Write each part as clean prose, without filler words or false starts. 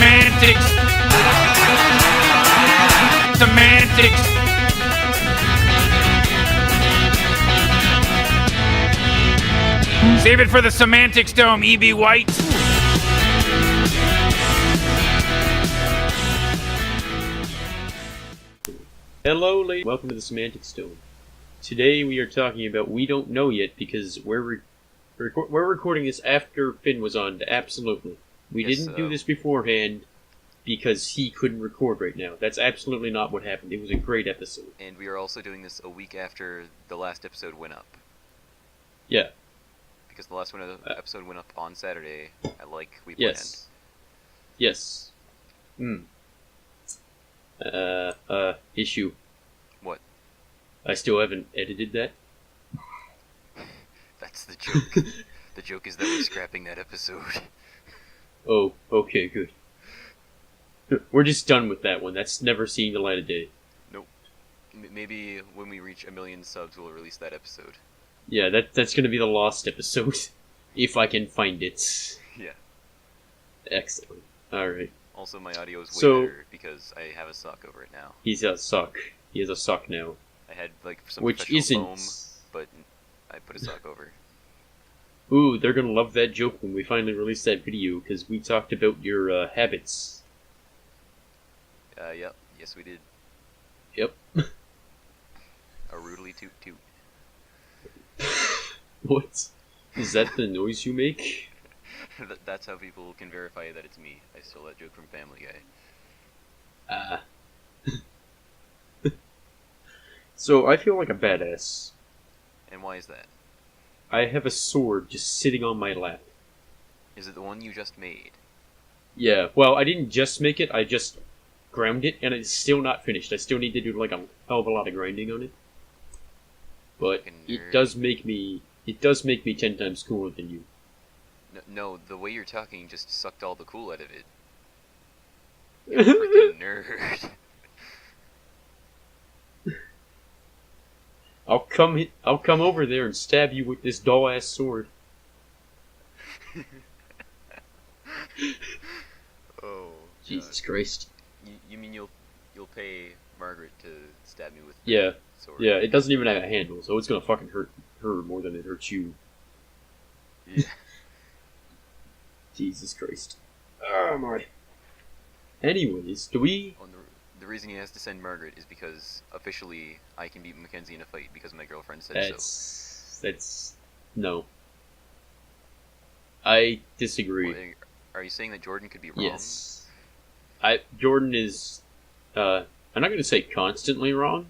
Semantics. Semantics. Save it for the Semantics Dome, E.B. White. Hello, ladies. Welcome to the Semantics Dome. Today we are talking about We Don't Know Yet because we're recording this after Finn was on. Absolutely. We didn't do this beforehand because he couldn't record right now. That's absolutely not what happened. It was a great episode. And we are also doing this a week after the last episode went up. Yeah. Because the last episode went up on Saturday, like we planned. Yes. Yes. Issue. What? I still haven't edited that. That's the joke. The joke is that we're scrapping that episode. Oh, okay, good. We're just done with that one. That's never seen the light of day. Nope. Maybe when we reach 1 million subs, we'll release that episode. Yeah, that's gonna be the lost episode. If I can find it. Yeah. Excellent. Alright. Also, my audio is way better because I have a sock over it now. He's a sock. He has a sock now. I had, some Which professional isn't... foam, but I put a sock over. Ooh, they're gonna love that joke when we finally release that video, because we talked about your, habits. Yep. Yes, we did. Yep. A rudely toot toot. What? Is that the noise you make? That's how people can verify that it's me. I stole that joke from Family Guy. So, I feel like a badass. And why is that? I have a sword just sitting on my lap. Is it the one you just made? Yeah, well, I didn't just make it, I just ground it, and it's still not finished. I still need to do, a hell of a lot of grinding on it. But it does make me 10 times cooler than you. No, the way you're talking just sucked all the cool out of it. You freaking nerd. I'll come over there and stab you with this dull ass sword. Oh, Jesus Christ! You mean you'll pay Margaret to stab me with? Yeah, sword? Yeah. It doesn't even have a handle, so it's gonna fucking hurt her more than it hurts you. Yeah. Jesus Christ! Oh my. Anyways, do we? Oh, the reason he has to send Margaret is because officially I can beat Mackenzie in a fight because my girlfriend said so. That's no. I disagree. Well, are you saying that Jordan could be wrong? Yes. Jordan is, I'm not going to say constantly wrong,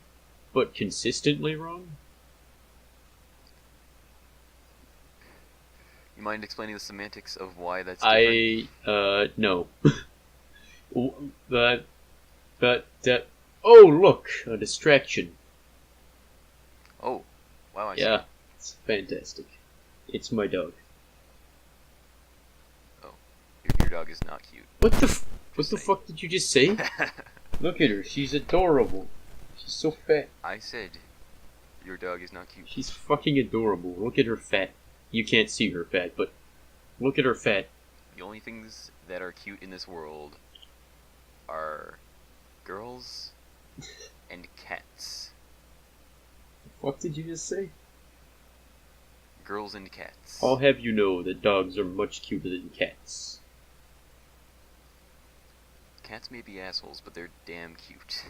but consistently wrong. You mind explaining the semantics of why that's different? No. Oh, look! A distraction. Oh, wow, I see. Yeah, it's fantastic. It's my dog. Oh, your dog is not cute. What the fuck did you just say? Look at her, she's adorable. She's so fat. I said, your dog is not cute. She's fucking adorable. Look at her fat. You can't see her fat, but look at her fat. The only things that are cute in this world are girls and cats. What did you just say? Girls and cats. I'll have you know that dogs are much cuter than cats. Cats may be assholes, but they're damn cute.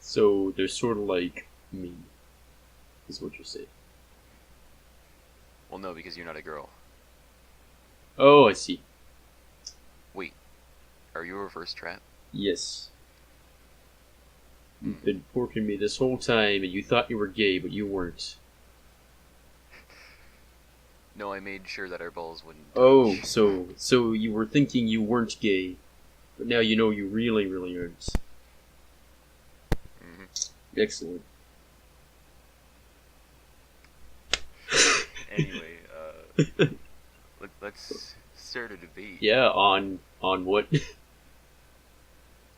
So they're sort of like me, is what you're saying. Well, no, because you're not a girl. Oh, I see. Wait, are you a reverse trap? Yes. You've been porking me this whole time, and you thought you were gay, but you weren't. No, I made sure that our balls wouldn't touch. Oh, so you were thinking you weren't gay, but now you know you really, really aren't. Mm-hmm. Excellent. Anyway, let's start a debate. Yeah, on what?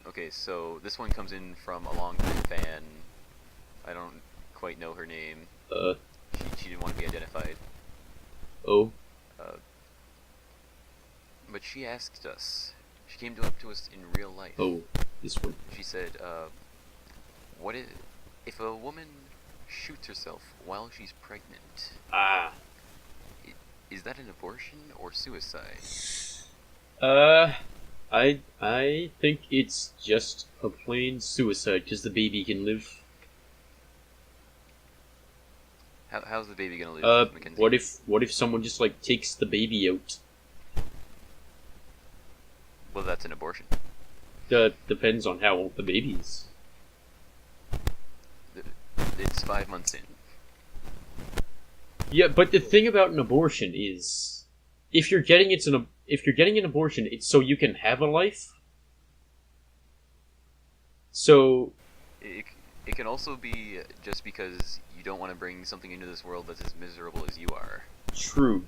Okay, so this one comes in from a long-time fan. I don't quite know her name. She didn't want to be identified. Oh. But she asked us, She came up to us in real life. Oh, this one. She said, what if a woman shoots herself while she's pregnant? Ah. Is that an abortion or suicide? I think it's just a plain suicide because the baby can live. How's the baby gonna live, Mackenzie? What if someone just like takes the baby out? Well, that's an abortion. Depends on how old the baby is. It's 5 months in. Yeah, but the thing about an abortion is, if you're getting an abortion, it's so you can have a life. So, It can also be just because you don't want to bring something into this world that's as miserable as you are. true.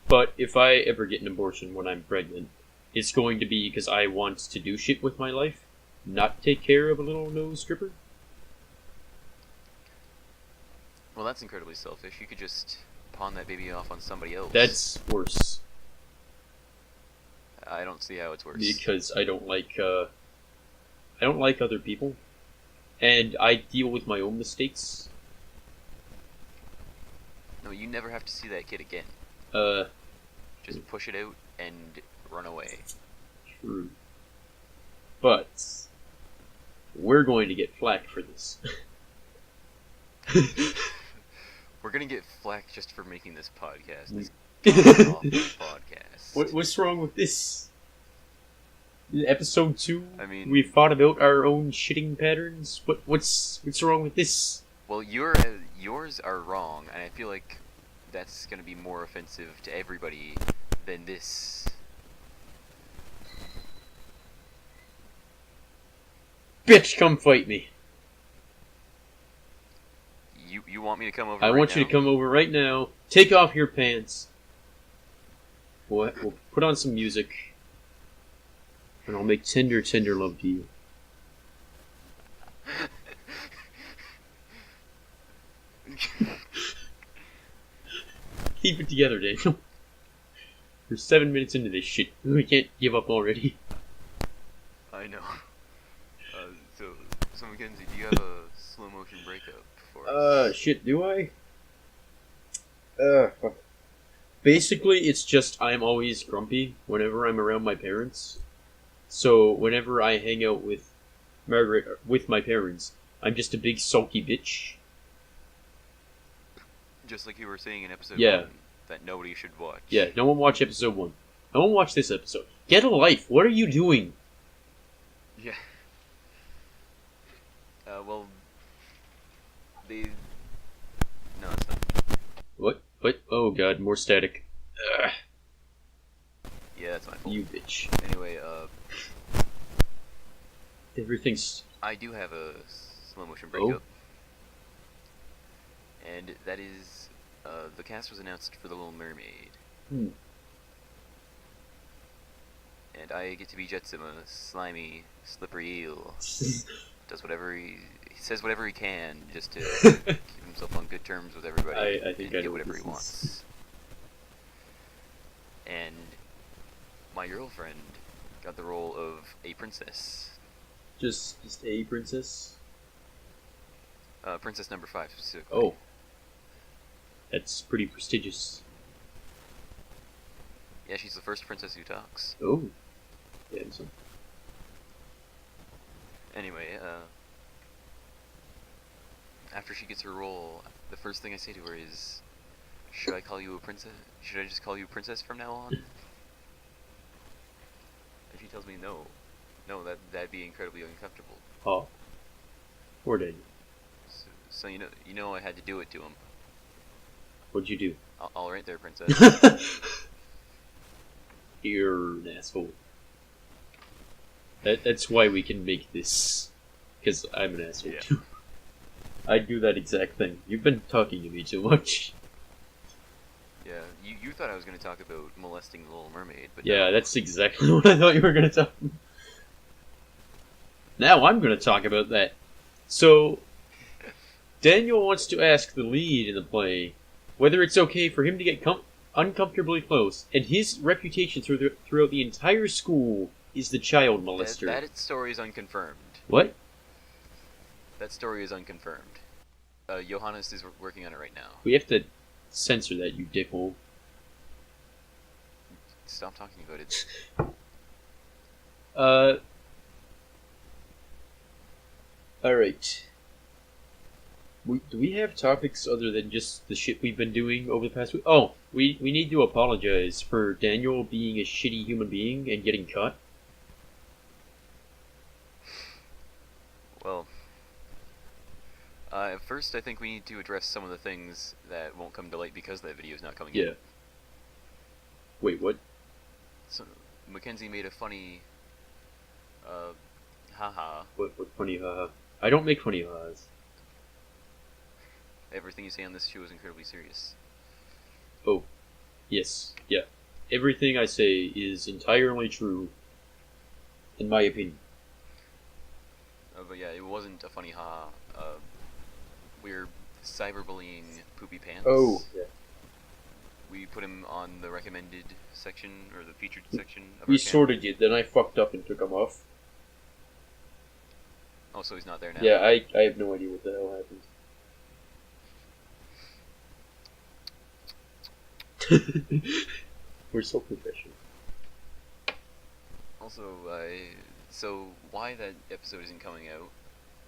But if I ever get an abortion when I'm pregnant, it's going to be because I want to do shit with my life, not take care of a little nose stripper. Well, that's incredibly selfish. You could just pawn that baby off on somebody else. That's worse. I don't see how it's worse. Because I don't like other people, and I deal with my own mistakes. No, you never have to see that kid again. Just push it out and run away. True. But we're going to get flack for this. We're gonna get flack just for making this podcast. This awful podcast. What's wrong with this? Episode 2? I mean, we fought about our own shitting patterns. What's wrong with this? Well, yours are wrong, and I feel like that's gonna be more offensive to everybody than this. Bitch, come fight me. You want me to come over? I want you to come over right now. Take off your pants. We'll put on some music, and I'll make tender, tender love to you. Keep it together, Daniel. We're 7 minutes into this shit. We can't give up already. I know. So Mackenzie, do you have a slow motion breakup for us? Shit, do I? Fuck. Basically, it's just I'm always grumpy whenever I'm around my parents. So whenever I hang out with Margaret, with my parents, I'm just a big sulky bitch. Just like you were saying in episode 1, that nobody should watch. Yeah, no one watch episode 1. No one watch this episode. Get a life. What are you doing? Yeah. Well, they... No, it's not. What? Oh god, more static. Ugh. Yeah, that's my fault. You bitch. Anyway, Everything's... I do have a slow motion breakup. And that is, the cast was announced for The Little Mermaid. And I get to be Jetsam, a slimy, slippery eel. Does whatever he says whatever he can just to keep himself on good terms with everybody I think and I get know whatever what he this wants. And my girlfriend got the role of a princess. Just a princess? Princess number 5 specifically. Oh. That's pretty prestigious. Yeah, she's the first princess who talks. Oh. Yeah, so. Anyway, after she gets her role, the first thing I say to her is, should I call you a princess? Should I just call you princess from now on? And she tells me no. No, that'd be incredibly uncomfortable. Oh. Poor Daniel. So you know I had to do it to him. What'd you do? All right there, princess. You're an asshole. That's why we can make this. Because I'm an asshole too. I'd do that exact thing. You've been talking to me too much. Yeah, you thought I was going to talk about molesting the Little Mermaid, but yeah, no. that's exactly what I thought you were going to talk about. Now I'm going to talk about that. So, Daniel wants to ask the lead in the play whether it's okay for him to get uncomfortably close, and his reputation throughout the entire school is the child molester. That story is unconfirmed. What? That story is unconfirmed. Johannes is working on it right now. We have to censor that, you dickhole. Stop talking about it. Alright. Do we have topics other than just the shit we've been doing over the past week? Oh, we need to apologize for Daniel being a shitty human being and getting caught. Well, first I think we need to address some of the things that won't come to light because that video is not coming in. Wait, what? So, Mackenzie made a funny, haha. What funny haha? I don't make funny hahas. Everything you say on this show is incredibly serious. Oh, yes, yeah. Everything I say is entirely true, in my opinion. But yeah, it wasn't a funny haha. We're cyberbullying Poopy Pants. Oh, yeah. We put him on the recommended section, or the featured section of We our sort of did, then I fucked up and took him off. Oh, so he's not there now? Yeah, I have no idea what the hell happened. We're so professional. Also, so why that episode isn't coming out?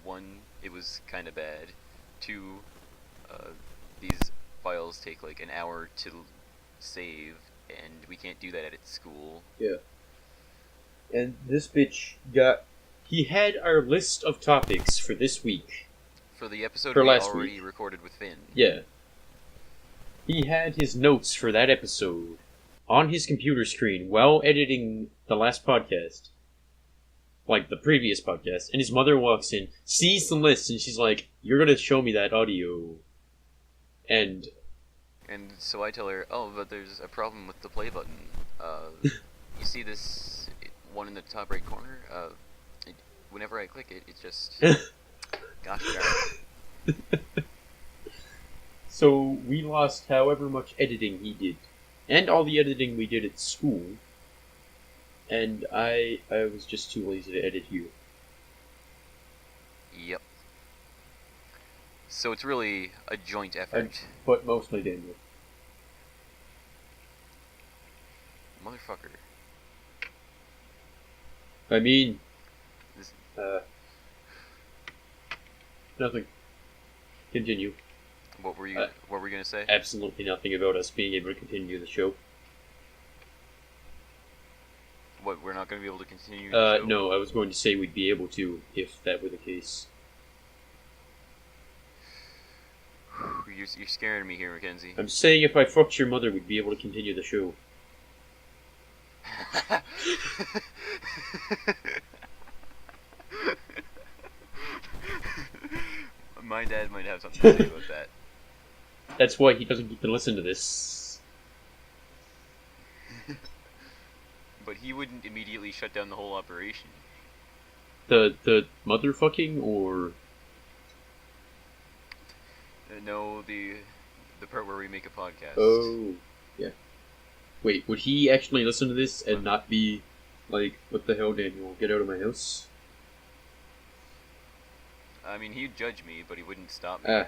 One, it was kind of bad. Two, these files take like an hour to save, and we can't do that at school. Yeah. And this bitch he had our list of topics for this week. For the episode For we last already week. recorded with Finn. Yeah. He had his notes for that episode on his computer screen while editing the last podcast. Like the previous podcast. And his mother walks in, sees the list, and she's like, "You're gonna show me that audio." And so I tell her, "Oh, but there's a problem with the play button. You see this one in the top right corner? Whenever I click it, it just... Gosh darn it." So we lost however much editing he did. And all the editing we did at school. And I was just too lazy to edit here. Yep. So it's really a joint effort. But mostly Daniel. Motherfucker. I mean... This- Nothing. Continue. What were you gonna say? Absolutely nothing about us being able to continue the show. What, we're not gonna be able to continue the show? No, I was going to say we'd be able to, if that were the case. You're scaring me here, Mackenzie. I'm saying if I fucked your mother, we'd be able to continue the show. My dad might have something to say about that. That's why he doesn't get to listen to this. But he wouldn't immediately shut down the whole operation. The motherfucking, or... No, the part where we make a podcast. Oh, yeah. Wait, would he actually listen to this and not be like, "What the hell, Daniel? Get out of my house"? I mean, he'd judge me, but he wouldn't stop me.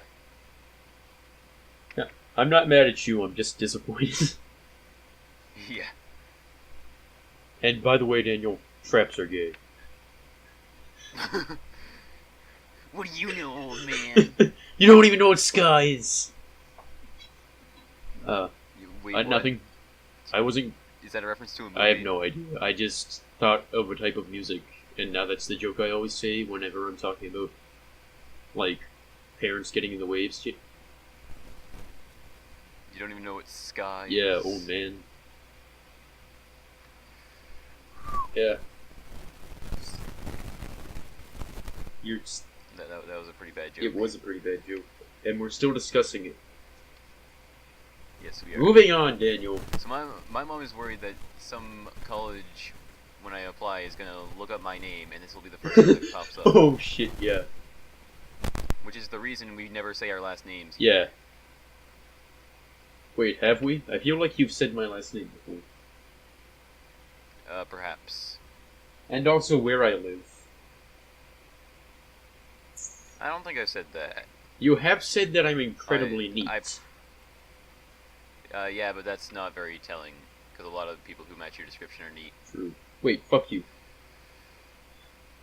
Yeah, I'm not mad at you, I'm just disappointed. Yeah. And by the way, Daniel, traps are gay. What do you know, old man? You don't even know what ska is! Wait, nothing. I wasn't... Is that a reference to a movie? I have no idea. I just thought of a type of music, and now that's the joke I always say whenever I'm talking about, like, parents getting in the waves shit. You don't even know what ska is? Yeah, old man. Yeah. You're... That was a pretty bad joke. It was a pretty bad joke. And we're still discussing it. Yes, we are. Moving on, Daniel. So my mom is worried that some college, when I apply, is going to look up my name, and this will be the first thing that pops up. Oh, shit, yeah. Which is the reason we never say our last names. Yeah. Wait, have we? I feel like you've said my last name before. Perhaps. And also where I live. I don't think I said that. You have said that I'm incredibly neat. Yeah, but that's not very telling, because a lot of people who match your description are neat. True. Wait, fuck you.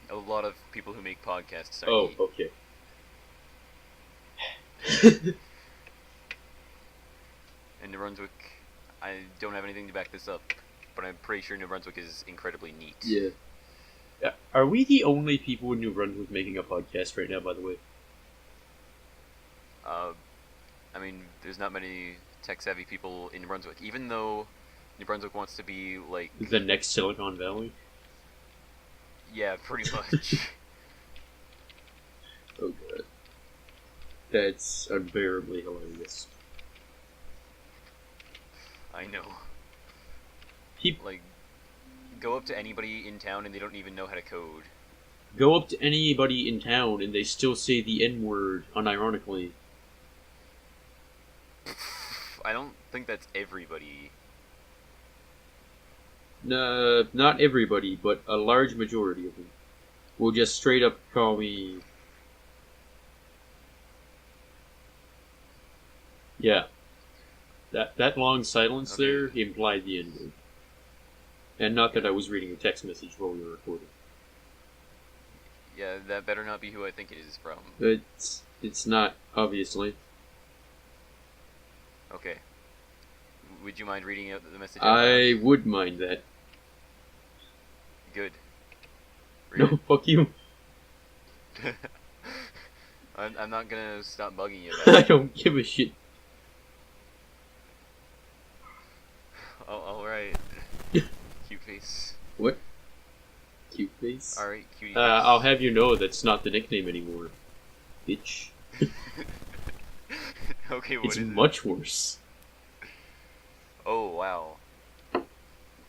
A lot of people who make podcasts are neat. Oh, okay. In New Brunswick, I don't have anything to back this up, but I'm pretty sure New Brunswick is incredibly neat. Yeah. Are we the only people in New Brunswick making a podcast right now, by the way? I mean, there's not many tech-savvy people in New Brunswick, even though New Brunswick wants to be, like... The next Silicon Valley? Yeah, pretty much. Oh god. That's unbearably hilarious. I know. Keep... Like, go up to anybody in town and they don't even know how to code. Go up to anybody in town and they still say the N-word unironically. I don't think that's everybody. No, not everybody, but a large majority of them will just straight up call me... Yeah. That long silence there implied the N-word. And not that I was reading a text message while we were recording. Yeah, that better not be who I think it is from. It's not, obviously. Okay. Would you mind reading out the message? I would mind that. Good. No, fuck you. I'm not gonna stop bugging you I about it. don't give a shit. Alright. Cute face. What? Cute face? Alright, cutie face. I'll have you know that's not the nickname anymore. Bitch. Okay, what It's is it? much worse. Oh, wow.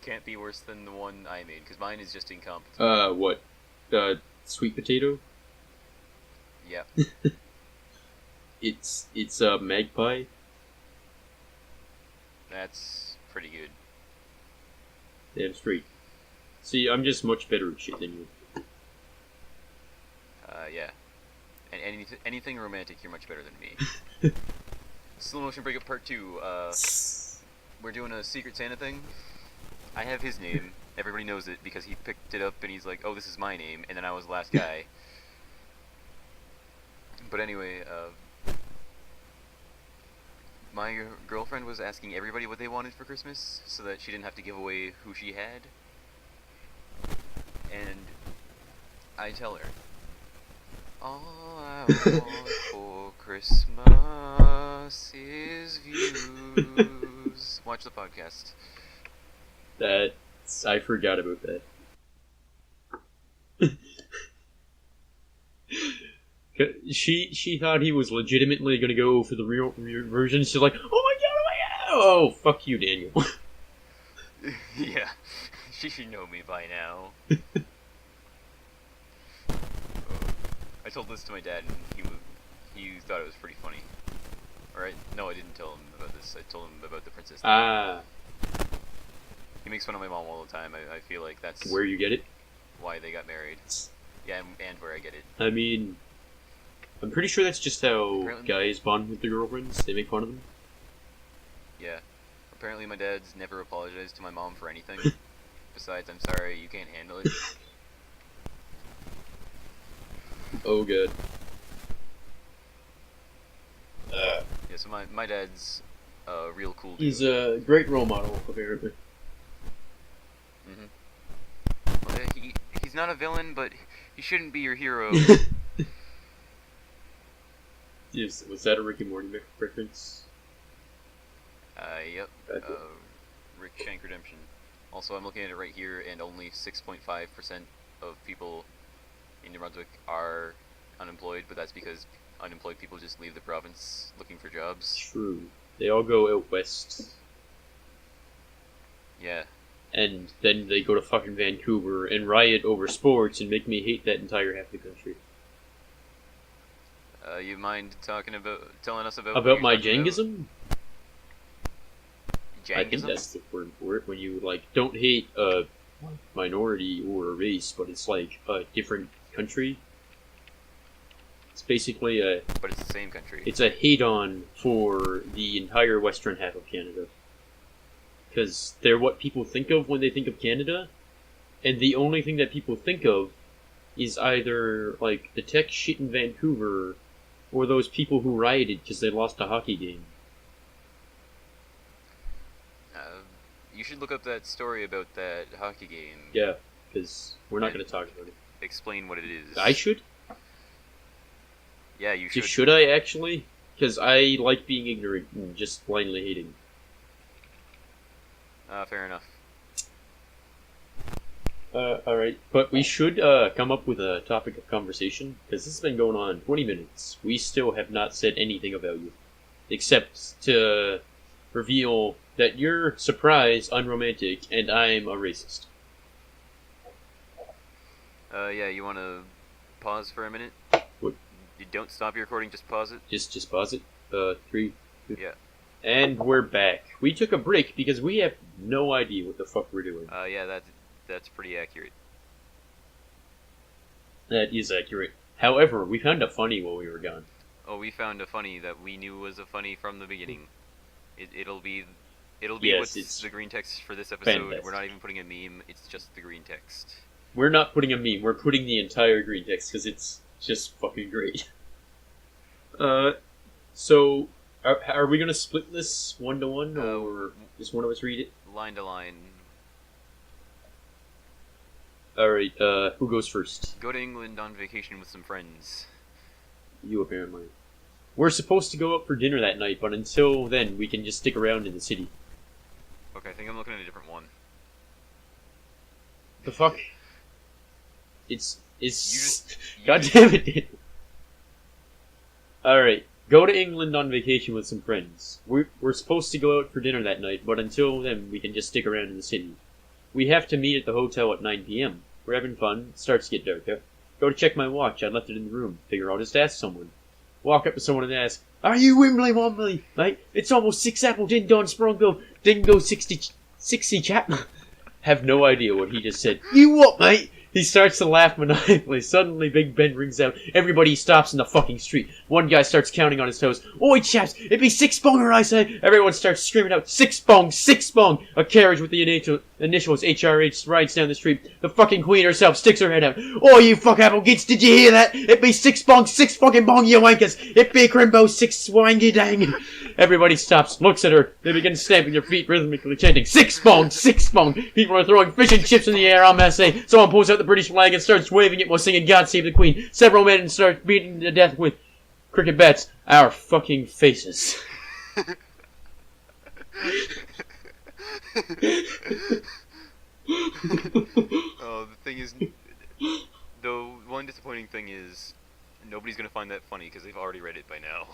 Can't be worse than the one I made, because mine is just incompetent. What? Sweet potato? Yeah. It's a magpie. That's pretty good. Damn straight. See, I'm just much better at shit than you. Yeah. And anything romantic, you're much better than me. Slow Motion Breakup Part 2. We're doing a Secret Santa thing. I have his name. Everybody knows it because he picked it up and he's like, oh, this is my name. And then I was the last guy. But anyway, my girlfriend was asking everybody what they wanted for Christmas so that she didn't have to give away who she had. And I tell her, all I want for Christmas is views. Watch the podcast. I forgot about that. She thought he was legitimately gonna go for the real version. She's like, oh my god, oh, fuck you, Daniel. Yeah, she should know me by now. I told this to my dad, and he thought it was pretty funny. Alright, no, I didn't tell him about this. I told him about the princess thing. Ah. He makes fun of my mom all the time. I feel like that's Where you get it? why they got married. Yeah, and where I get it. I mean, I'm pretty sure that's just how Apparently- guys bond with their girlfriends. They make fun of them. Yeah. Apparently my dad's never apologized to my mom for anything. Besides, I'm sorry, you can't handle it. Oh, good. Yeah, so my dad's a real cool dude. He's a great role model, apparently. Well, he's not a villain, but he shouldn't be your hero. Was that a Rick and Morty reference? Yep. Rick Shank Redemption. Also, I'm looking at it right here, and only 6.5% of people in New Brunswick are unemployed, but that's because unemployed people just leave the province looking for jobs. True. They all go out west. Yeah. And then they go to fucking Vancouver and riot over sports and make me hate that entire half of the country. You mind telling us about About what my you're talking about? Jengism? I think Jangism? that's the word for it. When you like don't hate a minority or a race, but it's like a different country. It's basically But it's the same country. it's a hate on for the entire western half of Canada. Because they're what people think of when they think of Canada, and the only thing that people think of is either like the tech shit in Vancouver or those people who rioted because they lost a hockey game. You should look up that story about that hockey game. Yeah, because we're not going to talk about it. Explain what it is. I should? Yeah, you should. Should I actually? Because I like being ignorant and just blindly hating. Fair enough. Alright. But we should come up with a topic of conversation, because this has been going on 20 minutes. We still have not said anything of value. Except to reveal that you're surprised, unromantic, and I'm a racist. Yeah, you want to pause for a minute? What? You don't stop your recording, just pause it? Just pause it. 3, 2. Yeah. And we're back. We took a break because we have no idea what the fuck we're doing. Yeah, that's pretty accurate. That is accurate. However, we found a funny while we were gone. Oh, we found a funny that we knew was a funny from the beginning. It'll be Yes, what's it's the green text for this episode. fantastic. We're not even putting a meme, it's just the green text. We're not putting a meme, we're putting the entire green text because it's just fucking great. So, are we gonna split this 1-to-1 or just one of us read it? Line to line. Alright, who goes first? Go to England on vacation with some friends. You apparently. We're supposed to go out for dinner that night, but until then, we can just stick around in the city. Okay, I think I'm looking at a different one. The fuck? It's... You just... God damn it! Alright, go to England on vacation with some friends. We're supposed to go out for dinner that night, but until then, we can just stick around in the city. We have to meet at the hotel at 9 p.m. We're having fun. It starts to get dark out. Go to check my watch. I left it in the room. Figure out just ask someone. Walk up to someone and ask, "Are you Wimbley Wombly, mate? It's almost 6 apple ding don sprongo dingo 60 chap." Have no idea what he just said. "You what, mate?" He starts to laugh maniacally. Suddenly, Big Ben rings out. Everybody stops in the fucking street. One guy starts counting on his toes. "Oi, chaps, it be 6 bonger, I say!" Everyone starts screaming out, "6 bong, 6 bong!" A carriage with the initials HRH rides down the street. The fucking queen herself sticks her head out. "Oh, you fuck apple gits, did you hear that? It be 6 bong, 6 fucking bong, you wankers! It be crimbo, 6 wangy dang!" Everybody stops, looks at her. They begin stamping their feet rhythmically, chanting, 6 bong, 6 bong! People are throwing fish and chips in the air en masse. Someone pulls out the British flag and starts waving it while singing "God Save the Queen." Several men start beating to death with cricket bats. Our fucking faces. Oh, the thing is... The one disappointing thing is... Nobody's gonna find that funny because they've already read it by now.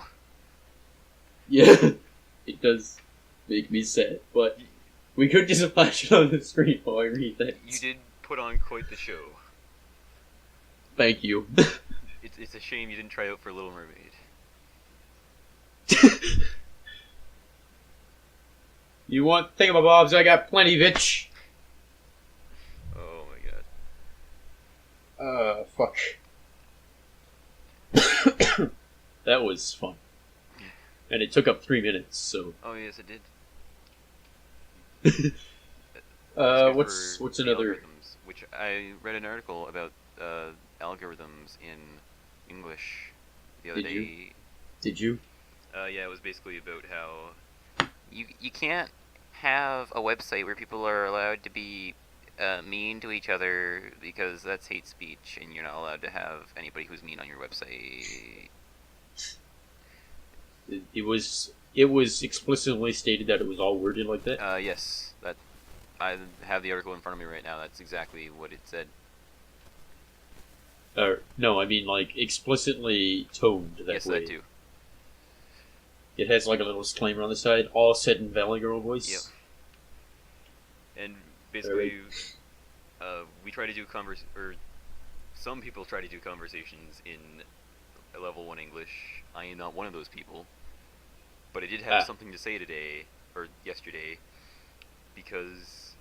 Yeah, it does make me sad, but we could just flash it on the screen while I read that. You did put on quite the show. Thank you. It's a shame you didn't try out for Little Mermaid. You want thingamabobs? I got plenty, bitch. Oh my god. Fuck. That was fun. And it took up 3 minutes, so... Oh yes, it did. What's another... Algorithms, which I read an article about algorithms in English the other day. Did you? Yeah, it was basically about how you can't have a website where people are allowed to be mean to each other because that's hate speech, and you're not allowed to have anybody who's mean on your website. It was explicitly stated that it was all worded like that? Yes, that I have the article in front of me right now. That's exactly what it said. No, I mean, like, explicitly toned that Yes, way. that too. It has, like, a little disclaimer on the side, all said in Valley Girl voice. Yep. And basically, we try to do some people try to do conversations in level 1 English. I am not one of those people. But I did have something to say today, or yesterday, because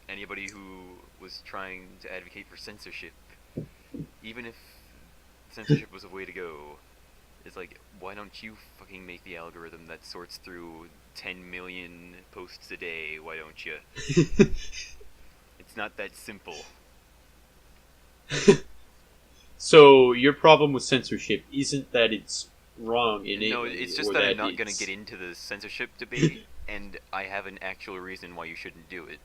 anybody who was trying to advocate for censorship, even if censorship was a way to go, it's like, why don't you fucking make the algorithm that sorts through 10 million posts a day? Why don't you? It's not that simple. So your problem with censorship isn't that it's wrong innately, No, it's just or that I'm not going to it's- get into the censorship debate, and I have an actual reason why you shouldn't do it.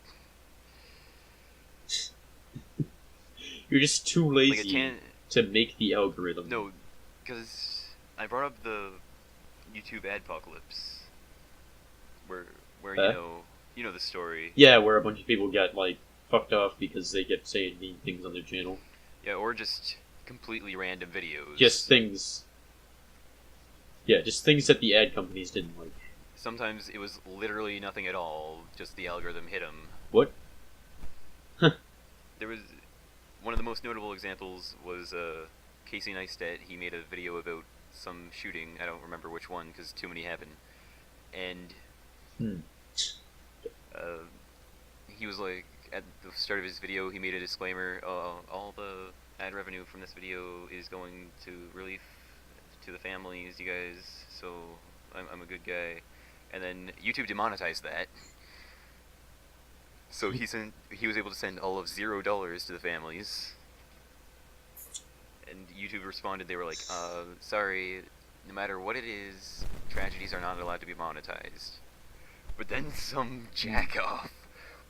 You're just too Like, lazy to make the algorithm. No, because I brought up the YouTube adpocalypse, where you know the story. Yeah, where a bunch of people got like fucked off because they kept saying mean things on their channel. Yeah, or just completely random videos. Just things. Yeah, just things that the ad companies didn't like. Sometimes it was literally nothing at all, just the algorithm hit them. What? There was one of the most notable examples was Casey Neistat. He made a video about some shooting. I don't remember which one because too many happened. And he was like, at the start of his video, he made a disclaimer: all the ad revenue from this video is going to relief to the families, you guys. So I'm a good guy. And then YouTube demonetized that. So he was able to send all of $0 to the families. And YouTube responded, they were like, sorry, no matter what it is, tragedies are not allowed to be monetized. But then some jackoff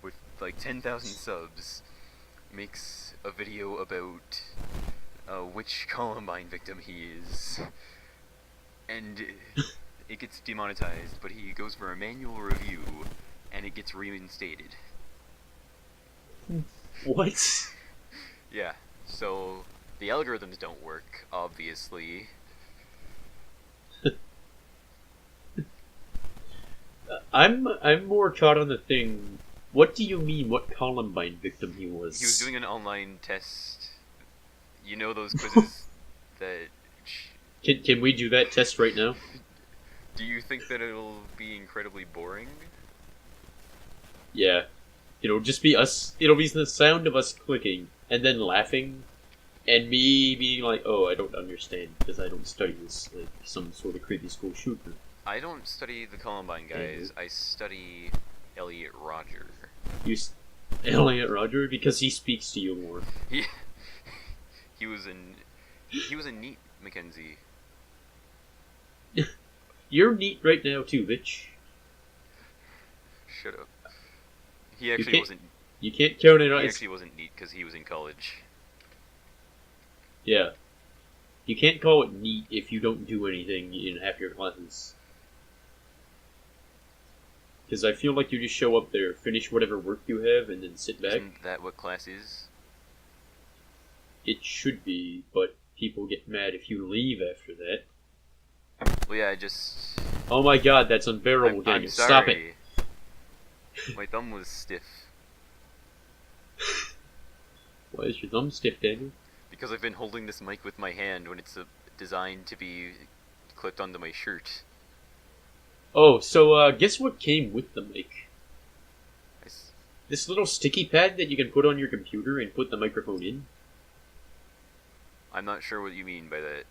with like 10,000 subs makes a video about which Columbine victim he is. And it gets demonetized, but he goes for a manual review, and it gets reinstated. What? Yeah, so the algorithms don't work, obviously. I'm more caught on the thing. What do you mean? What Columbine victim he was? He was doing an online test. You know those quizzes that... Can we do that test right now? Do you think that it'll be incredibly boring? Yeah. It'll just be us. It'll be the sound of us clicking and then laughing, and me being like, "Oh, I don't understand because I don't study this like some sort of creepy school shooter." I don't study the Columbine guys. I study Elliot Rodger. Elliot Rodger, because he speaks to you more. He was a neat Mackenzie. You're neat right now too, bitch. Shut up. He actually wasn't. You can't count it on. He actually wasn't neat because he was in college. Yeah. You can't call it neat if you don't do anything in half your classes. Because I feel like you just show up there, finish whatever work you have, and then sit back. Isn't that what class is? It should be, but people get mad if you leave after that. Well, yeah, I just... Oh my god, that's unbearable, I'm Daniel. sorry. Stop it. My thumb was stiff. Why is your thumb stiff, Daniel? Because I've been holding this mic with my hand when it's designed to be clipped onto my shirt. Oh, so guess what came with the mic? This little sticky pad that you can put on your computer and put the microphone in. I'm not sure what you mean by that.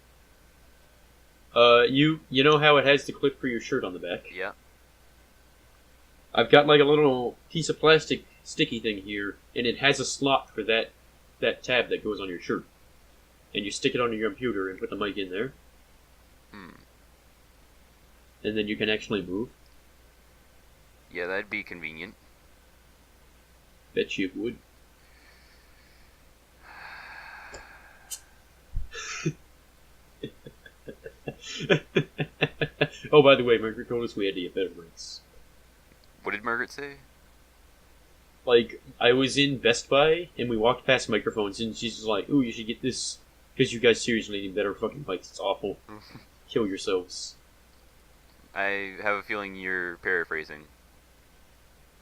You know how it has the clip for your shirt on the back? Yeah. I've got like a little piece of plastic sticky thing here, and it has a slot for that tab that goes on your shirt. And you stick it on your computer and put the mic in there. And then you can actually move. Yeah, that'd be convenient. Bet you would. Oh, by the way, Margaret told us we had to get better mics. What did Margaret say? Like, I was in Best Buy, and we walked past microphones, and she's just like, "Ooh, you should get this, because you guys seriously need better fucking mics. It's awful. Kill yourselves." I have a feeling you're paraphrasing.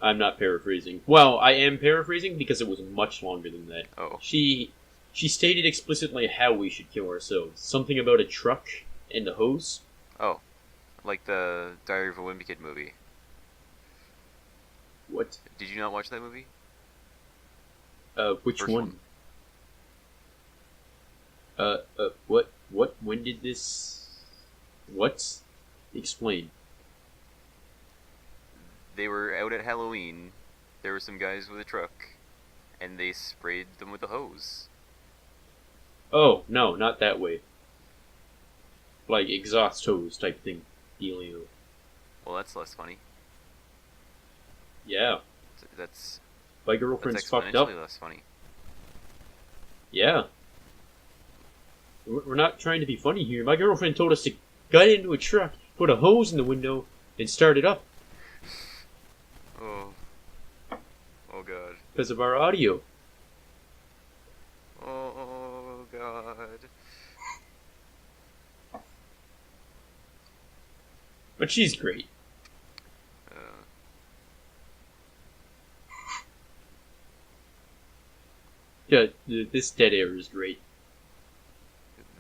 I'm not paraphrasing. Well, I am paraphrasing because it was much longer than that. Oh. She stated explicitly how we should kill ourselves. Something about a truck and a hose. Oh. Like the Diary of a Wimpy Kid movie. What? Did you not watch that movie? Which First one? What? What? When did this? What? Explain. They were out at Halloween. There were some guys with a truck, and they sprayed them with a hose. Oh, no, not that way. Like exhaust hose type thing. Dealio. Well, that's less funny. Yeah. That's My girlfriend's fucked exponentially up. less funny. Yeah. We're not trying to be funny here. My girlfriend told us to get into a truck, put a hose in the window, and start it up. Oh. Oh god. Because of our audio. Oh god. But she's great. Yeah, this dead air is great.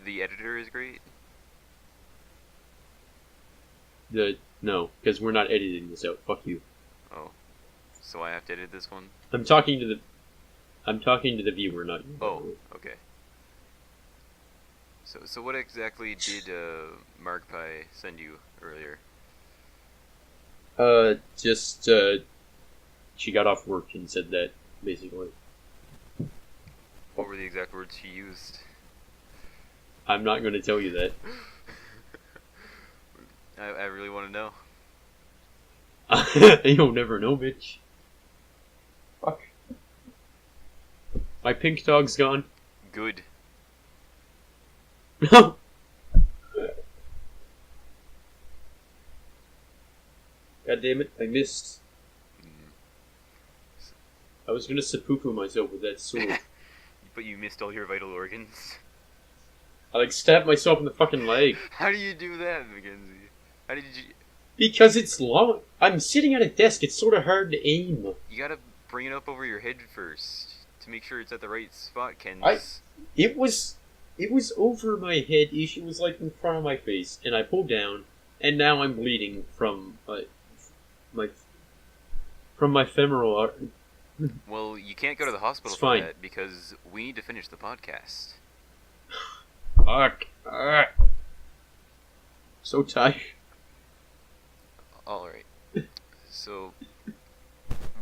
The editor is great. No, because we're not editing this out. Fuck you. Oh. So I have to edit this one? I'm talking to the viewer, not you. Oh, okay. So what exactly did Markpie send you earlier? She got off work and said that, basically. What were the exact words she used? I'm not going to tell you that. I really want to know. You'll never know, bitch. Fuck. My pink dog's gone. Good. No! God damn it, I missed. I was gonna seppuku myself with that sword. But you missed all your vital organs. I stabbed myself in the fucking leg. How do you do that, Mackenzie? How did you... Because it's long. I'm sitting at a desk, it's sort of hard to aim. You gotta bring it up over your head first, to make sure it's at the right spot, Ken. It was over my head, it was like in front of my face, and I pulled down, and now I'm bleeding from my femoral artery. Well, you can't go to the hospital It's for fine. that, because we need to finish the podcast. Fuck. So tired. Alright. So,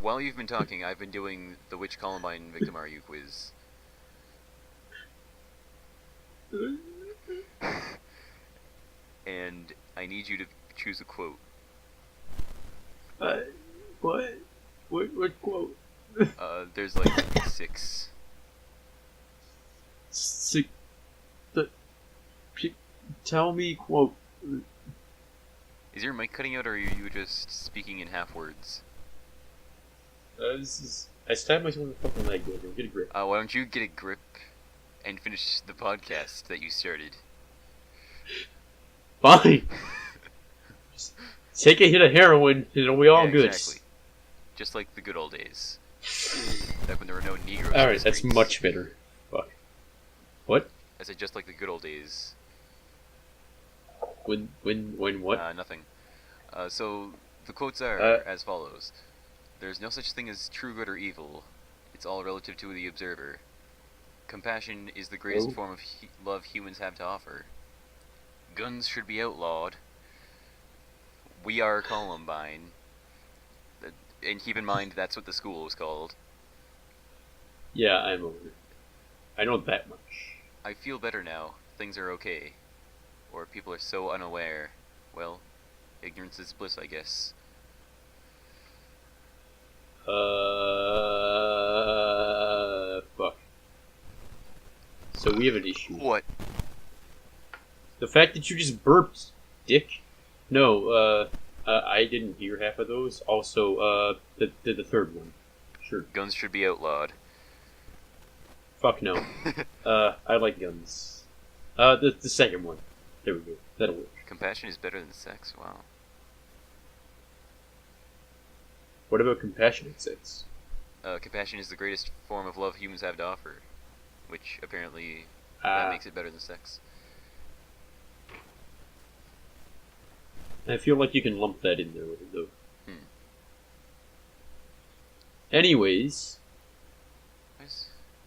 while you've been talking, I've been doing the Which Columbine Victim Are You quiz. And I need you to choose a quote. What? What quote? There's like 6. Tell me quote. Is your mic cutting out, or are you just speaking in half words? I stabbed myself in the fucking leg, dude. Get a grip. Why don't you get a grip and finish the podcast that you started? Fine. Just take a hit of heroin, and it'll be all Yeah, good. Exactly. Just like the good old days. Back when there were no Negroes. All in right, the that's streets. much better. Fuck. What? I said just like the good old days. When what? Nothing. So the quotes are as follows: "There's no such thing as true good or evil. It's all relative to the observer. Compassion is the greatest form of love humans have to offer. Guns should be outlawed. We are Columbine." And keep in mind, that's what the school was called. Yeah, I'm over. I know that much. "I feel better now. Things are okay." Or "People are so unaware." Well, ignorance is bliss, I guess. Fuck. So we have an issue. What? The fact that you just burped, dick. No, I didn't hear half of those. Also, the third one. Sure. Guns should be outlawed. Fuck no. I like guns. The second one. There we go. That'll work. Compassion is better than sex? Wow. What about compassionate sex? Compassion is the greatest form of love humans have to offer. Which, apparently, that makes it better than sex. I feel like you can lump that in there, though. Anyways, High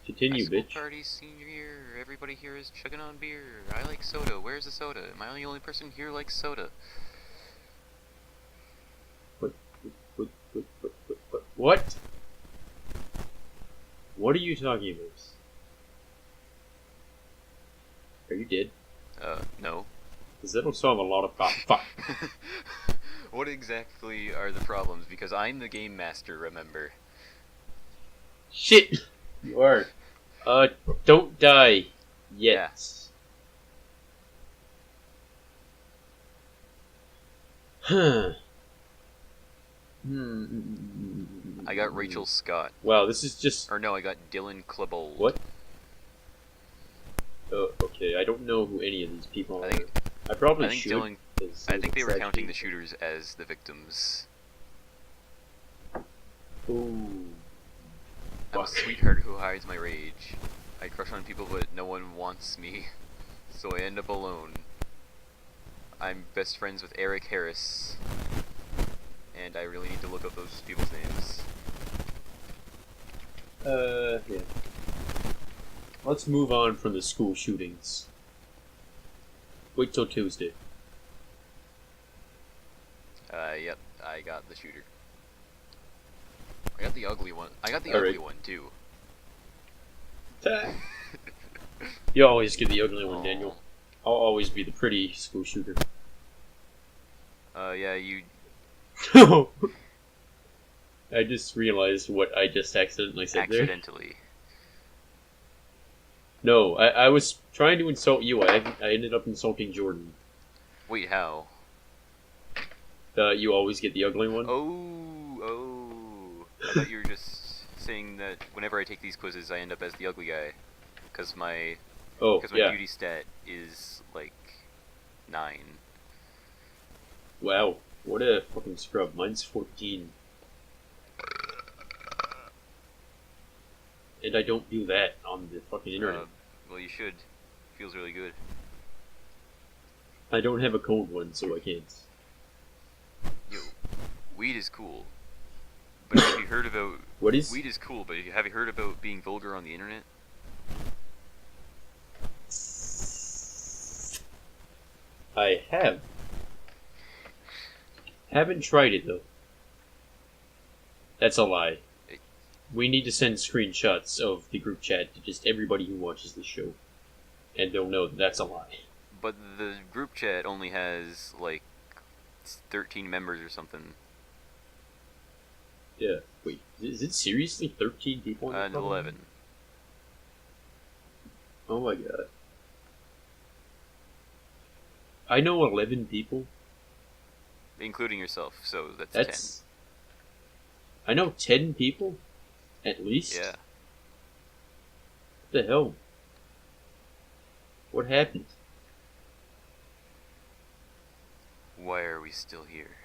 continue, school bitch. party senior year. Everybody here is chugging on beer. I like soda. Where's the soda? Am I the only person here likes soda? What? What are you talking about? Are you dead? No. Because that'll solve a lot of fuck. What exactly are the problems? Because I'm the game master, remember? Shit! You are. Don't die yet. Huh. I got Rachel Scott. Wow, this is just... Or no, I got Dylan Klebold. What? Oh, okay, I don't know who any of these people are. I probably should. I think they were counting the shooters as the victims. Ooh. I'm a sweetheart who hides my rage. I crush on people but no one wants me, so I end up alone. I'm best friends with Eric Harris, and I really need to look up those people's names. Yeah. Let's move on from the school shootings. Wait till Tuesday. Yep, I got the shooter. I got the ugly one. I got the All ugly right. one, too. You always get the ugly one, Daniel. I'll always be the pretty school shooter. Yeah, you... I just realized what I just accidentally said there. accidentally. No, I was trying to insult you. I ended up insulting Jordan. Wait, how? You always get the ugly one? Oh. I thought you were just saying that whenever I take these quizzes, I end up as the ugly guy. Because my beauty stat is, like, 9. Wow, what a fucking scrub. Mine's 14. And I don't do that on the fucking internet. Well, you should. Feels really good. I don't have a cold one, so I can't. Yo, weed is cool. But have you heard about... What is? Weed is cool, but have you heard about being vulgar on the internet? I have. Haven't tried it, though. That's a lie. We need to send screenshots of the group chat to just everybody who watches the show. And they'll know that that's a lie. But the group chat only has, like, 13 members or something. Yeah. Wait, is it seriously 13 people in the problem? 11. Oh my god. I know 11 people. Including yourself, so that's 10. I know 10 people? At least? Yeah. What the hell? What happened? Why are we still here?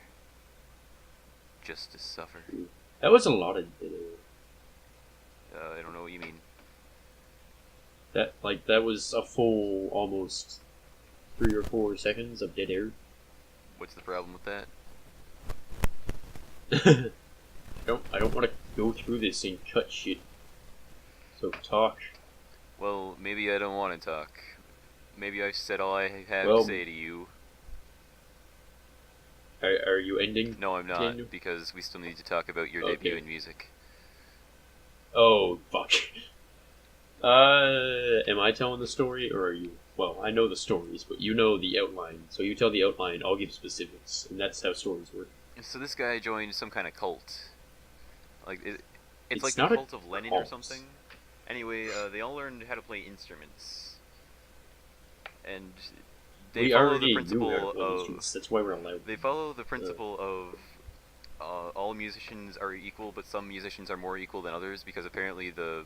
Just to suffer? That was a lot of... I don't know what you mean. That was a full, almost 3 or 4 seconds of dead air. What's the problem with that? I don't want to go through this and cut shit. So talk. Well, maybe I don't want to talk. Maybe I've said all I have Well, to say to you. Are you ending? No, I'm not, Daniel? because we still need to talk about your Okay. debut in music. Oh, fuck. Am I telling the story, or are you? Well, I know the stories, but you know the outline. So you tell the outline, I'll give specifics, and that's how stories work. So this guy joined some kind of cult. Like, it's like not the a cult of Lenin cult. or something. Anyway, they all learned how to play instruments. And they We follow already the principle knew how to play of... instruments. That's why we're allowed. They follow the principle of all musicians are equal, but some musicians are more equal than others, because apparently the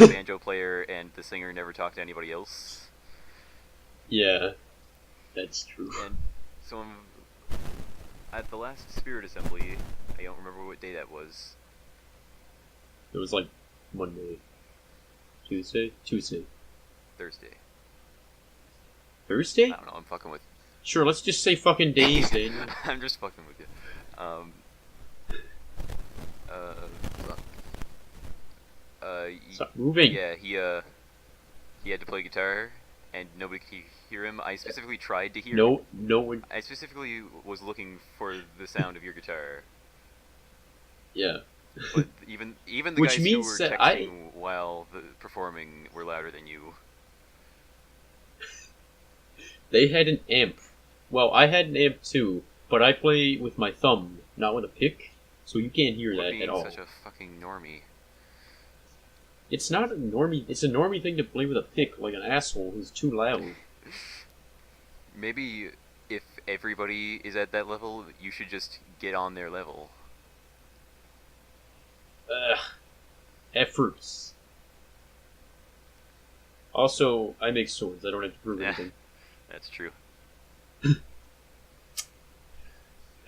banjo player and the singer never talk to anybody else. Yeah, that's true. And so at the last Spirit Assembly, I don't remember what day that was. It was like Monday, Tuesday, Thursday. Thursday. I don't know, I'm fucking with... Sure, let's just say fucking days, Daniel. I'm just fucking with you. Stop moving. Yeah, he had to play guitar, and nobody could hear him. I specifically tried to hear. No one. I specifically was looking for the sound of your guitar. Yeah. But even the Which guys who means were that texting while performing were louder than you. They had an amp. Well, I had an amp too, but I play with my thumb, not with a pick, so you can't hear that at all. Such a fucking normie. It's not a normie. It's a normie thing to play with a pick, like an asshole who's too loud. Maybe if everybody is at that level, you should just get on their level. Efforts. Also, I make swords. I don't have to prove anything. That's true.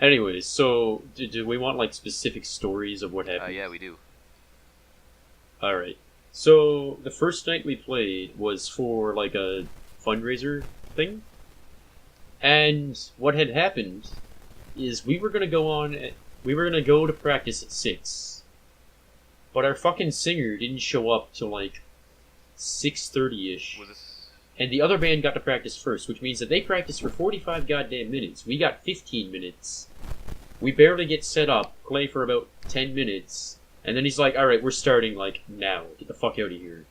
Anyways, so do we want like specific stories of what happened? Yeah, we do. All right. So the first night we played was for like a fundraiser thing, and what had happened is we were gonna go to practice at 6, but our fucking singer didn't show up till like 6:30ish. And the other band got to practice first, which means that they practiced for 45 goddamn minutes. We got 15 minutes. We barely get set up, play for about 10 minutes, and then he's like, alright, we're starting, like, now. Get the fuck out of here.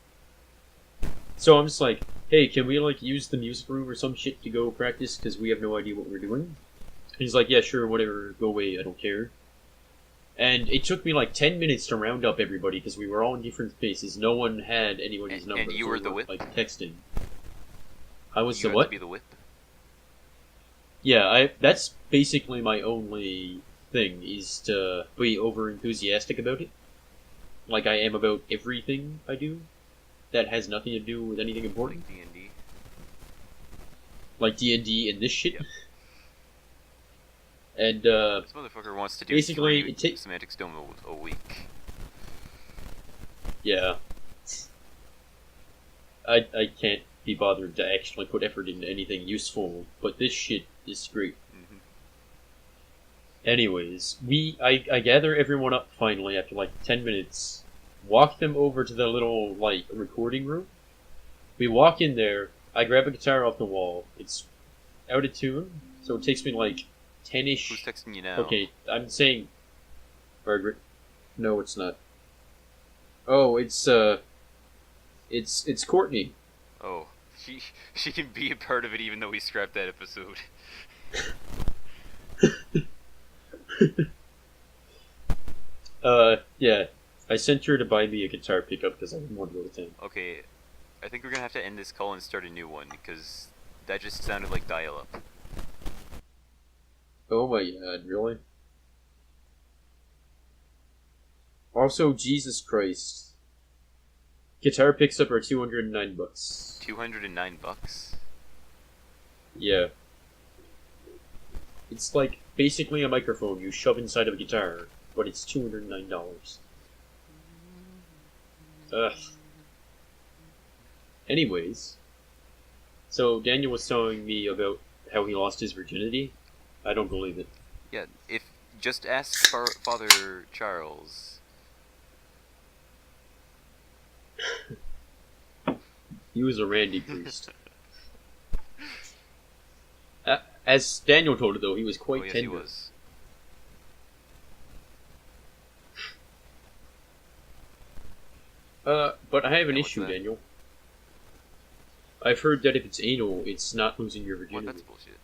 So I'm just like, hey, can we, like, use the music room or some shit to go practice, because we have no idea what we're doing? And he's like, yeah, sure, whatever, go away, I don't care. And it took me, like, 10 minutes to round up everybody, because we were all in different spaces. No one had anybody's number. And you were the whip? Like, texting. I was you the what? To be the whip? Yeah, that's basically my only thing, is to be over enthusiastic about it. Like I am about everything I do that has nothing to do with anything important. Like D&D. Like D&D and this shit. Yep. And this motherfucker wants to do basically 3 Semantics Dome a week. Yeah. I can't be bothered to actually put effort into anything useful, but this shit is great. Mm-hmm. Anyways, I gather everyone up finally after like 10 minutes, walk them over to the little, like, recording room. We walk in there, I grab a guitar off the wall, it's out of tune, so it takes me like 10-ish. Who's texting you now? Okay, I'm saying... Margaret. No, it's not. Oh, it's Courtney. Oh, she can be a part of it even though we scrapped that episode. Yeah. I sent her to buy me a guitar pickup because I didn't want to go to town. Okay, I think we're gonna have to end this call and start a new one, because that just sounded like dial-up. Oh my god, really? Also, Jesus Christ. Guitar picks up are $209. $209? Yeah. It's like basically a microphone you shove inside of a guitar, but it's $209. Ugh. Anyways, so Daniel was telling me about how he lost his virginity. I don't believe it. Yeah, just ask Father Charles. He was a Randy priest. As Daniel told it, though, he was quite yes, tender. He was. But I have an Yeah, what's issue, that? Daniel. I've heard that if it's anal, it's not losing your What? virginity. That's bullshit.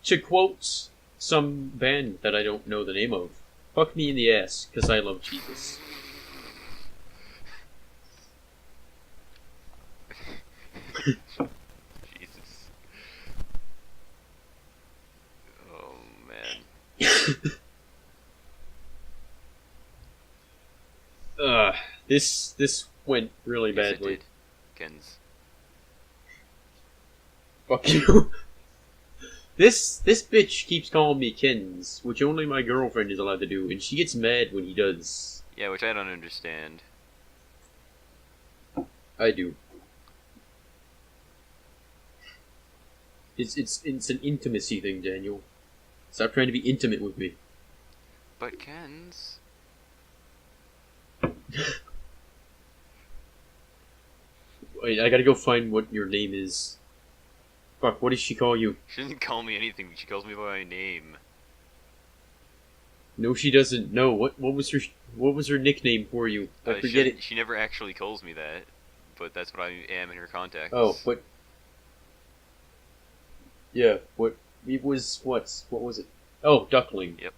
To quote some band that I don't know the name of, fuck me in the ass, because I love Jesus. Jesus. Oh, man. This went really Yes, it badly. did. Kens. Fuck you. This bitch keeps calling me Kins, which only my girlfriend is allowed to do, and she gets mad when he does. Yeah, which I don't understand. I do. It's an intimacy thing, Daniel. Stop trying to be intimate with me. But Kens... Wait, I gotta go find what your name is. Fuck, what does she call you? She doesn't call me anything. She calls me by my name. No, she doesn't. No, what was her nickname for you? I forget it. She never actually calls me that, but that's what I am in her contacts. Oh, but yeah, what it was? What was it? Oh, Duckling. Yep.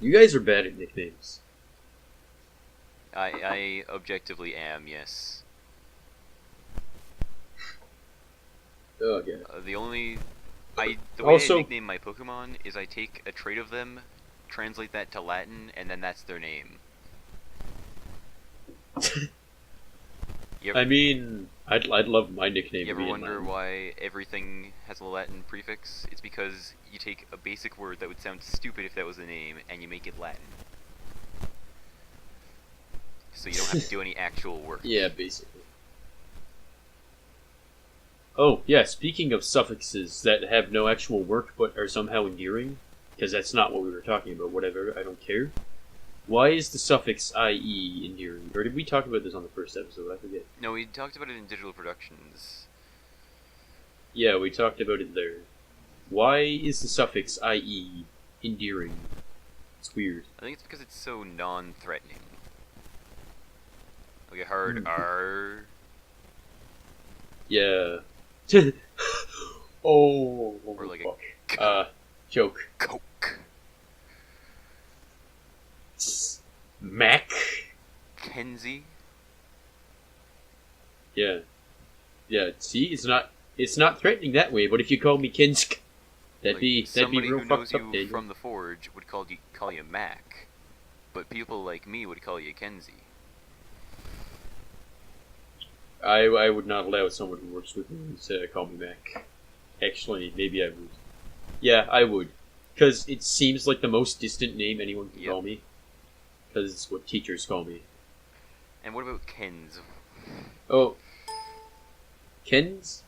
You guys are bad at nicknames. I objectively am, yes. Oh yeah. The way I nickname my Pokemon is I take a trait of them, translate that to Latin, and then that's their name. I mean, I'd love my nickname. You to ever be wonder Latin. why everything has a Latin prefix? It's because you take a basic word that would sound stupid if that was the name, and you make it Latin. So you don't have to do any actual work. Yeah, basically. Oh, yeah, speaking of suffixes that have no actual work but are somehow endearing, because that's not what we were talking about, whatever, I don't care. Why is the suffix IE endearing? Or did we talk about this on the first episode? I forget. No, we talked about it in Digital Productions. Yeah, we talked about it there. Why is the suffix IE endearing? It's weird. I think it's because it's so non-threatening. Like a hard R. Yeah. Oh, Or like fuck. a Joke. Coke. Mac. Kenzie. Yeah. Yeah, see, it's not threatening that way, but if you call me Kinsk, that'd be real somebody who knows fucked up, you Daniel. from the Forge would call you Mac, but people like me would call you Kenzie. I would not allow someone who works with me to call me Mac. Actually, maybe I would. Yeah, I would. Because it seems like the most distant name anyone can call me. Because it's what teachers call me. And what about Kens? Oh. Kens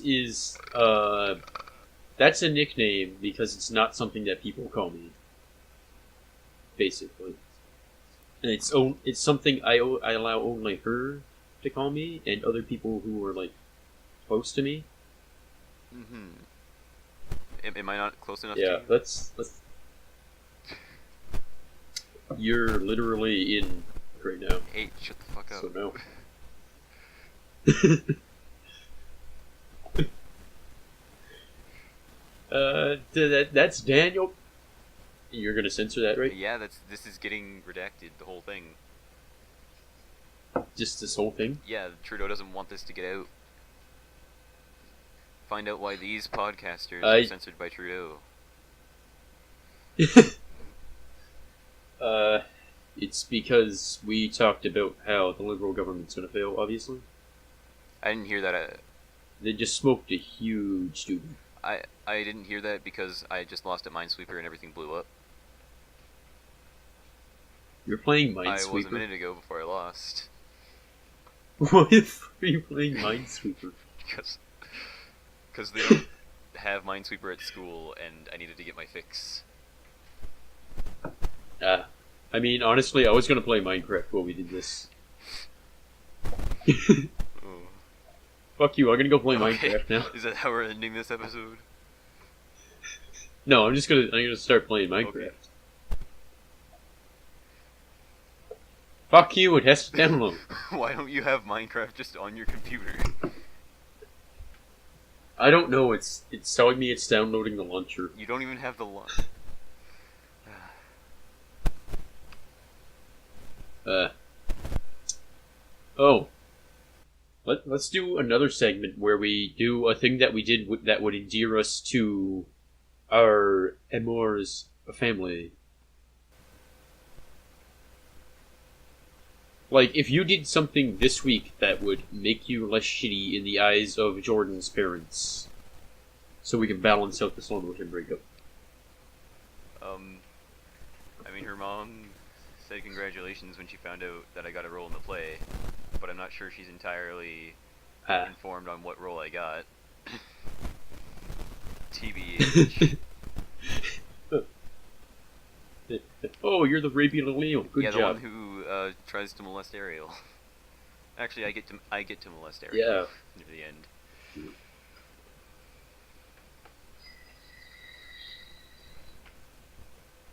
is, that's a nickname because it's not something that people call me. Basically. And it's something I allow only her to call me, and other people who are, like, close to me. Mm-hmm. Am I not close enough to Yeah, you? let's... You're literally in right now. Hey, shut the fuck up. So no. That's Daniel. You're gonna censor that, right? Yeah, this is getting redacted, the whole thing. Just this whole thing? Yeah, Trudeau doesn't want this to get out. Find out why these podcasters are censored by Trudeau. It's because we talked about how the Liberal government's gonna fail, obviously. I didn't hear that. They just smoked a huge doobie. I didn't hear that because I just lost at Minesweeper and everything blew up. You're playing I was a Minesweeper? minute ago before I lost. Why are you playing Minesweeper? Because they don't have Minesweeper at school and I needed to get my fix. I mean, honestly, I was gonna play Minecraft while we did this. Oh. Fuck you, I'm gonna go play Okay. Minecraft now. Is that how we're ending this episode? No, I'm gonna start playing Minecraft. Okay. Fuck you, it has to download. Why don't you have Minecraft just on your computer? I don't know, it's telling me it's downloading the launcher. You don't even have the launch. Oh. Let's do another segment where we do a thing that we did that would endear us to our amours family. Like, if you did something this week that would make you less shitty in the eyes of Jordan's parents, so we can balance out the slow motion breakup. I mean, her mom said congratulations when she found out that I got a role in the play, but I'm not sure she's entirely informed on what role I got. TBH. Oh, you're the rapey little eel. Good yeah, the job. one who tries to molest Ariel. Actually, I get to molest Ariel. Yeah. Near the end.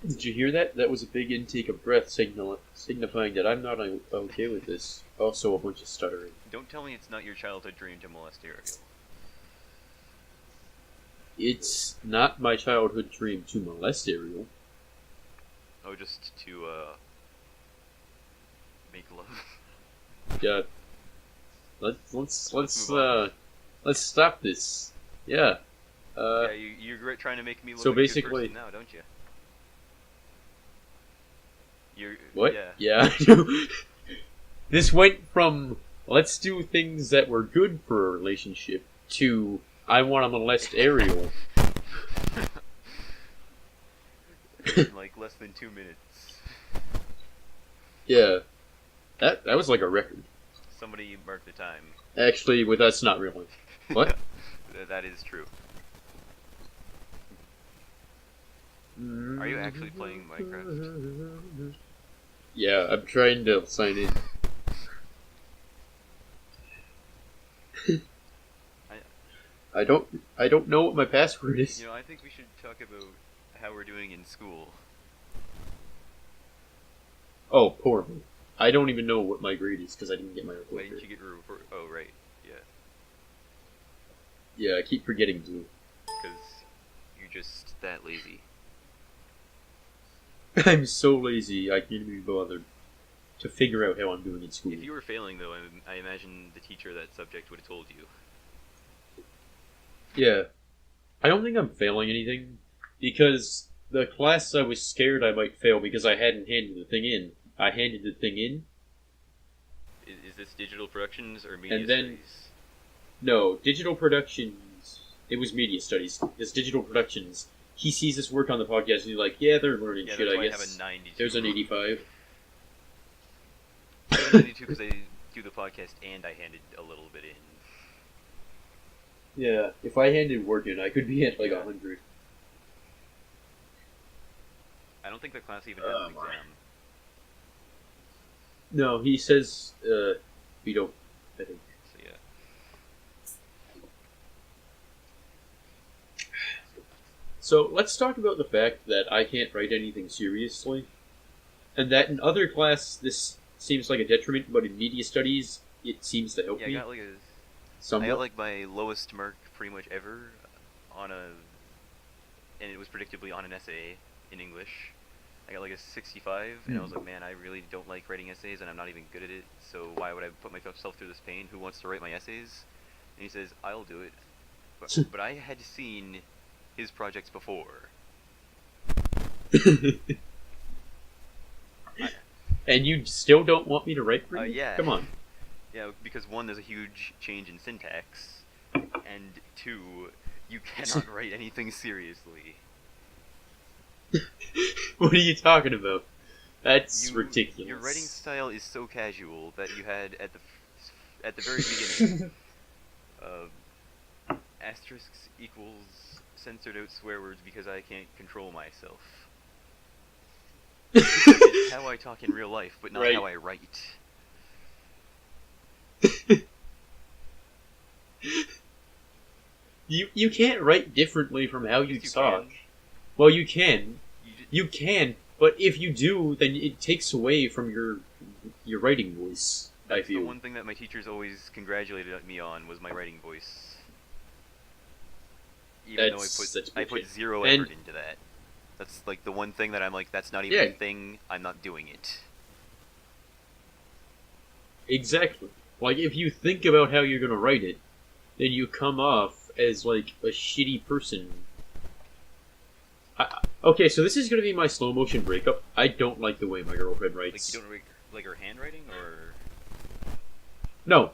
Did you hear that? That was a big intake of breath, signifying that I'm not okay with this. Also, a bunch of stuttering. Don't tell me it's not your childhood dream to molest Ariel. It's not my childhood dream to molest Ariel. Oh, just to make love. Yeah. Let's move let's stop this. Yeah. Yeah, you're trying to make me look so like a good basically- person now, don't you? You're What? Yeah. Yeah. This went from let's do things that were good for a relationship to I want to molest Ariel. In like less than 2 minutes. Yeah. That was like a record. Somebody mark the time. Actually, with us, not really. What? That is true. Are you actually playing Minecraft? Yeah, I'm trying to sign in. I don't know what my password is. You know, I think we should talk about how we're doing in school. Oh, poorly. I don't even know what my grade is because I didn't get my report. Why didn't you get your report? Oh, right. Yeah. Yeah, I keep forgetting to. Because you're just that lazy. I'm so lazy, I can't even be bothered to figure out how I'm doing in school. If you were failing, though, I imagine the teacher of that subject would have told you. Yeah. I don't think I'm failing anything, because the class I was scared I might fail because I hadn't handed the thing in. I handed the thing in. Is this digital productions or media And then- studies? No, digital productions. It was media studies. It's digital productions. He sees this work on the podcast and he's like, yeah, they're learning Yeah, shit, that's I why guess. I have a 92. There's an 85. I have a 92 because I do the podcast and I handed a little bit in. Yeah, if I handed work in, I could be at like Yeah. 100. I don't think the class even has an exam. No, he says, we don't, I think. So yeah. So let's talk about the fact that I can't write anything seriously, and that in other class this seems like a detriment, but in media studies it seems to help Yeah, I me got like somewhat. I got like my lowest mark pretty much ever on and it was predictably on an essay in English. I got like a 65, and I was like, man, I really don't like writing essays, and I'm not even good at it, so why would I put myself through this pain? Who wants to write my essays? And he says, I'll do it. But I had seen his projects before. And you still don't want me to write for you? Yeah. Come on. Yeah, because one, there's a huge change in syntax, and two, you cannot write anything seriously. What are you talking about? That's ridiculous. Your writing style is so casual that you had at the very beginning, asterisks equals censored out swear words because I can't control myself. It's how I talk in real life, but not Right. how I write. You can't write differently from how you Yes, you talk. can. Well, you can. You ju- You can, but if you do, then it takes away from your writing voice. I That's the feel. one thing that my teachers always congratulated me on was my writing voice. Even That's though I put bullshit. zero And- effort into that. That's like the one thing that I'm like, that's not even Yeah. a thing. I'm not doing it. Exactly. Like, if you think about how you're gonna write it, then you come off as, like, a shitty person. Okay, so this is gonna be my slow motion breakup. I don't like the way my girlfriend Like writes. you don't like her handwriting, or No,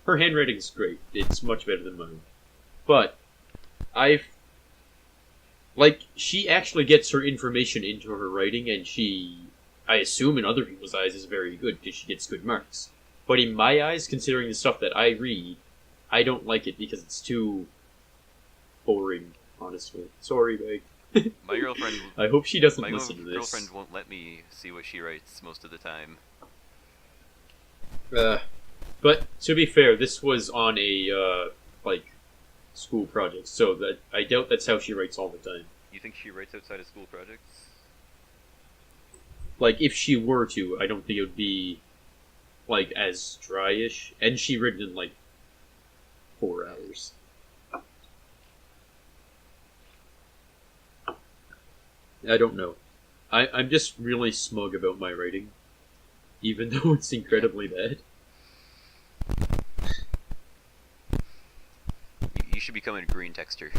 her handwriting's great. It's much better than mine. But, she actually gets her information into her writing, and I assume in other people's eyes, is very good, because she gets good marks. But in my eyes, considering the stuff that I read, I don't like it because it's too boring, honestly. Sorry, Meg. My girlfriend. I hope she doesn't My listen to this. girlfriend won't let me see what she writes most of the time. But to be fair, this was on a school project, so that I doubt that's how she writes all the time. You think she writes outside of school projects? Like, if she were to, I don't think it would be like as dryish. And she written in like 4 hours. I don't know. I'm just really smug about my writing, even though it's incredibly bad. You should become a green texter.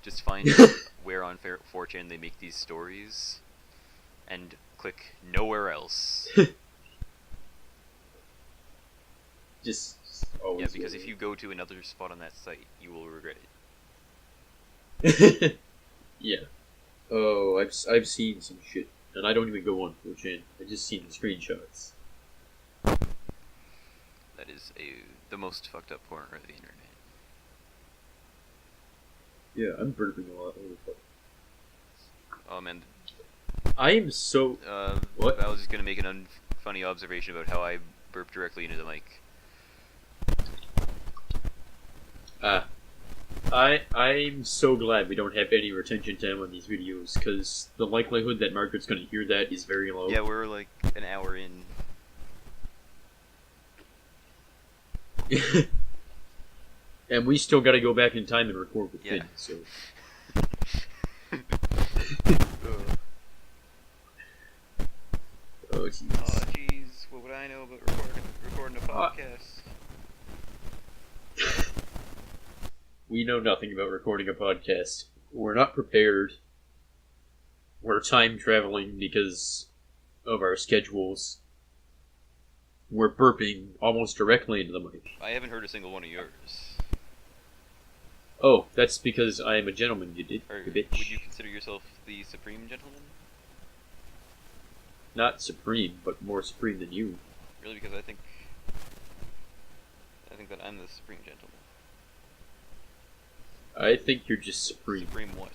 Just find where on 4chan they make these stories, and click nowhere else. Just always. Yeah, because if you go to another spot on that site, you will regret it. Yeah. Oh, I've seen some shit, and I don't even go on 4chan. I just seen the screenshots. That is the most fucked up corner of the internet. Yeah, I'm burping a lot. Holy fuck. Oh man. I am so. What? I was just gonna make an funny observation about how I burp directly into the mic. I'm so glad we don't have any retention time on these videos, because the likelihood that Margaret's going to hear that is very low. Yeah, we're like an hour in. And we still got to go back in time and record with Finn, so... Oh, jeez. Oh, jeez, what would I know about recording a podcast? We know nothing about recording a podcast. We're not prepared. We're time traveling because of our schedules. We're burping almost directly into the mic. I haven't heard a single one of yours. Oh, that's because I am a gentleman, you bitch. Would you consider yourself the supreme gentleman? Not supreme, but more supreme than you. Really, because I think that I'm the supreme gentleman. I think you're just supreme. Supreme what?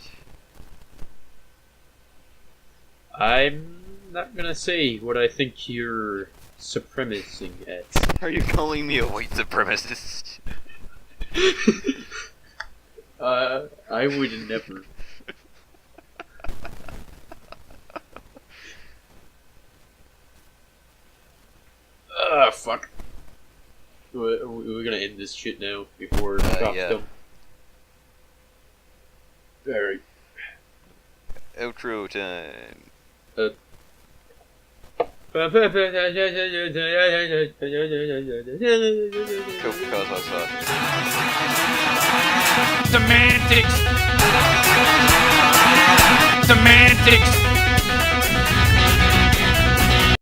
I'm not gonna say what I think you're supremacing at. Are you calling me a white supremacist? I would never. Fuck. We're gonna end this shit now before cops yeah. come. Alright. Outro time. Coca-Cola sauce. Semantics. Semantics.